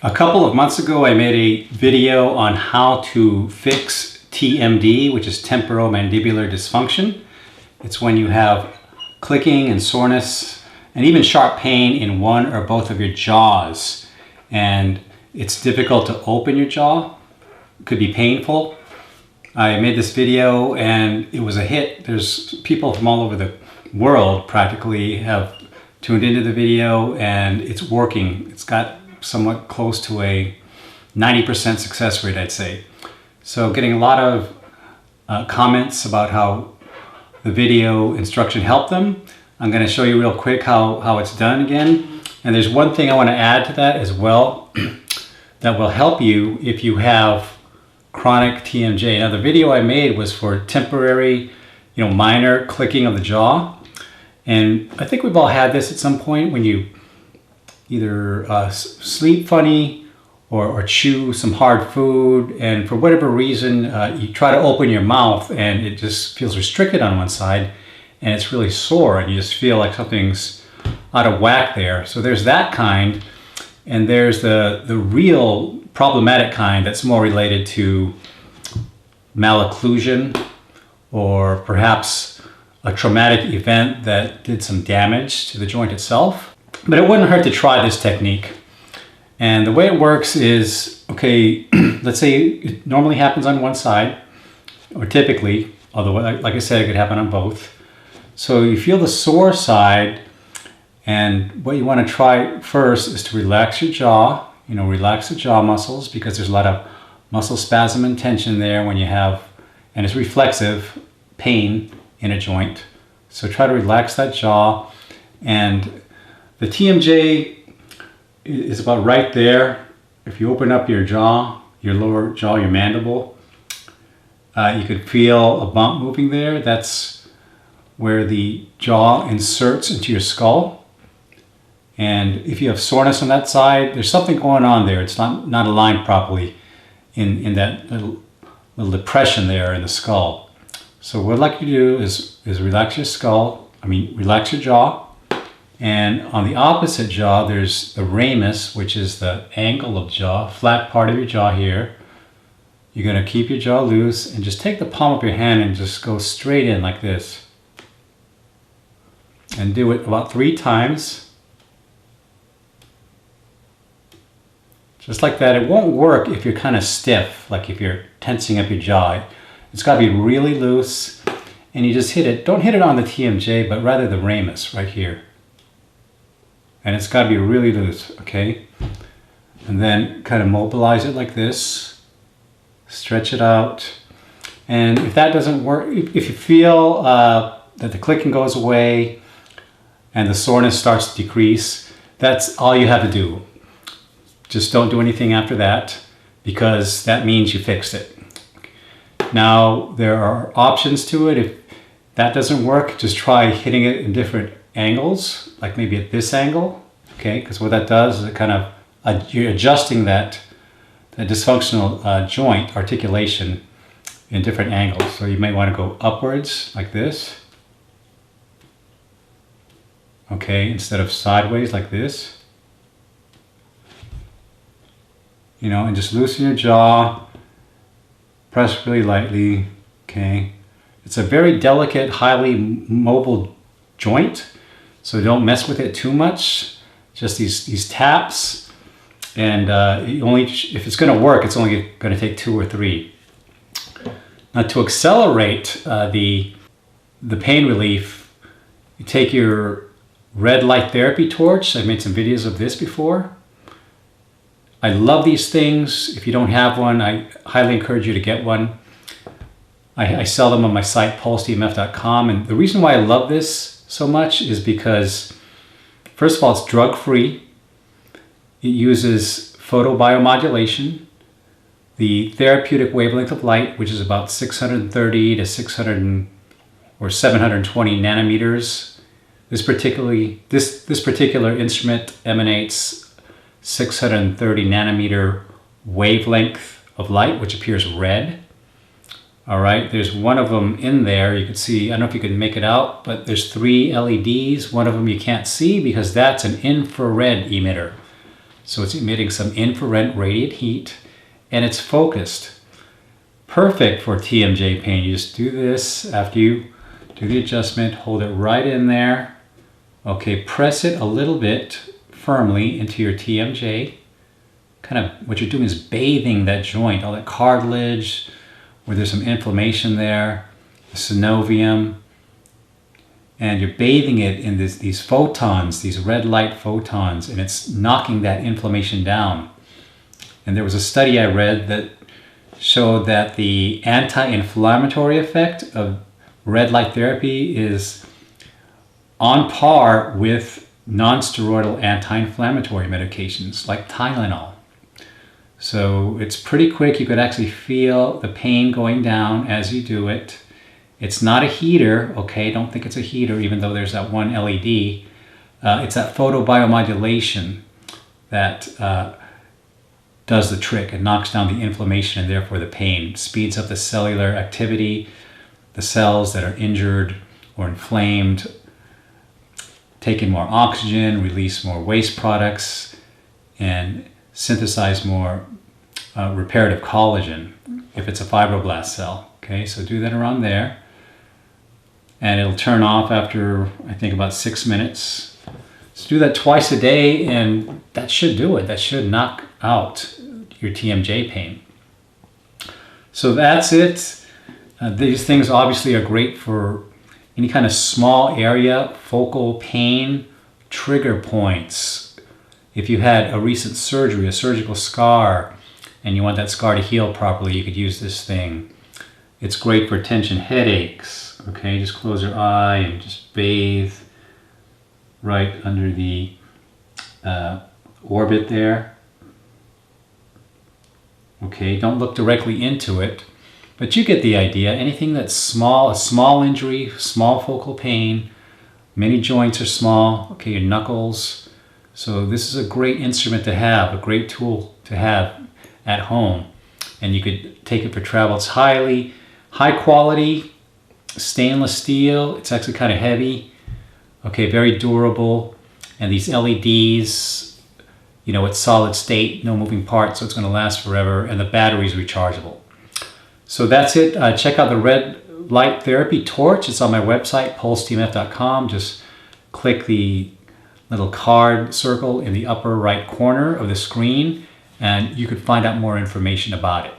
A couple of months ago, I made a video on how to fix TMD, which is temporomandibular dysfunction. It's when you have clicking and soreness and even sharp pain in one or both of your jaws. And it's difficult to open your jaw. It could be painful. I made this video and it was a hit. There's people from all over the world practically have tuned into the video and it's working. It's got somewhat close to a 90% success rate, I'd say. So getting a lot of comments about how the video instruction helped them. I'm going to show you real quick how it's done again. And there's one thing I want to add to that as well that will help you if you have chronic TMJ. Now the video I made was for temporary, minor clicking of the jaw. And I think we've all had this at some point when you either sleep funny or chew some hard food, and for whatever reason you try to open your mouth and it just feels restricted on one side and it's really sore and you just feel like something's out of whack there. So there's that kind, and there's the real problematic kind that's more related to malocclusion or perhaps a traumatic event that did some damage to the joint itself. But it wouldn't hurt to try this technique. And the way it works is, okay, let's say it normally happens on one side, or typically, although like I said, it could happen on both. So you feel the sore side, and what you want to try first is to relax your jaw, relax the jaw muscles, because there's a lot of muscle spasm and tension there when you have, and it's reflexive pain in a joint. So try to relax that jaw. And the TMJ is about right there. If you open up your jaw, your lower jaw, your mandible, you could feel a bump moving there. That's where the jaw inserts into your skull. And if you have soreness on that side, there's something going on there. It's not aligned properly in that little depression there in the skull. So what I'd like you to do is relax your relax your jaw. And on the opposite jaw, there's the ramus, which is the angle of jaw, flat part of your jaw here. You're going to keep your jaw loose and just take the palm of your hand and just go straight in like this. And do it about 3 times. Just like that. It won't work if you're kind of stiff, like if you're tensing up your jaw. It's got to be really loose. And you just hit it. Don't hit it on the TMJ, but rather the ramus right here. And it's got to be really loose, okay? And then kind of mobilize it like this. Stretch it out. And if that doesn't work, if you feel that the clicking goes away and the soreness starts to decrease, that's all you have to do. Just don't do anything after that, because that means you fixed it. Now, there are options to it. If that doesn't work, just try hitting it in different angles, like maybe at this angle, okay? Because what that does is it kind of, you're adjusting that dysfunctional joint articulation in different angles. So you may want to go upwards like this, okay, instead of sideways like this, and just loosen your jaw, press really lightly, okay? It's a very delicate, highly mobile joint. So don't mess with it too much. Just these taps, and if it's going to work, it's only going to take 2 or 3. Now to accelerate the pain relief, you take your red light therapy torch. I've made some videos of this before. I love these things. If you don't have one, I highly encourage you to get one. I sell them on my site, pulsetmf.com, and the reason why I love this so much is because, first of all, it's drug-free. It uses photobiomodulation, the therapeutic wavelength of light, which is about 630 to 600 or 720 nanometers. This particular instrument emanates 630 nanometer wavelength of light, which appears red. All right, there's one of them in there. You can see, I don't know if you can make it out, but there's 3 LEDs. One of them you can't see because that's an infrared emitter. So it's emitting some infrared radiant heat, and it's focused. Perfect for TMJ pain. You just do this after you do the adjustment, hold it right in there. Okay, press it a little bit firmly into your TMJ. Kind of what you're doing is bathing that joint, all that cartilage, where there's some inflammation there, the synovium, and you're bathing it in these photons, these red light photons, and it's knocking that inflammation down. And there was a study I read that showed that the anti-inflammatory effect of red light therapy is on par with non-steroidal anti-inflammatory medications like Tylenol. So it's pretty quick. You could actually feel the pain going down as you do it. It's not a heater, okay? Don't think it's a heater, even though there's that one LED. It's that photobiomodulation that does the trick. It knocks down the inflammation and therefore the pain. Speeds up the cellular activity, the cells that are injured or inflamed, take in more oxygen, release more waste products, and synthesize more reparative collagen if it's a fibroblast cell. Okay, so do that around there. And it'll turn off after, I think, about 6 minutes. So do that twice a day, and that should do it. That should knock out your TMJ pain. So that's it. These things obviously are great for any kind of small area, focal pain, trigger points. If you had a recent surgery, a surgical scar, and you want that scar to heal properly, you could use this thing. It's great for tension headaches. Okay, just close your eye and just bathe right under the orbit there. Okay, don't look directly into it, but you get the idea. Anything that's small, a small injury, small focal pain, many joints are small, okay, your knuckles. So this is a great instrument to have, a great tool to have at home. And you could take it for travel. It's high quality, stainless steel. It's actually kind of heavy. Okay, very durable. And these LEDs, you know, it's solid state, no moving parts, so it's going to last forever. And the battery is rechargeable. So that's it. Check out the red light therapy torch. It's on my website, pulsetmf.com. Just click the little card circle in the upper right corner of the screen, and you could find out more information about it.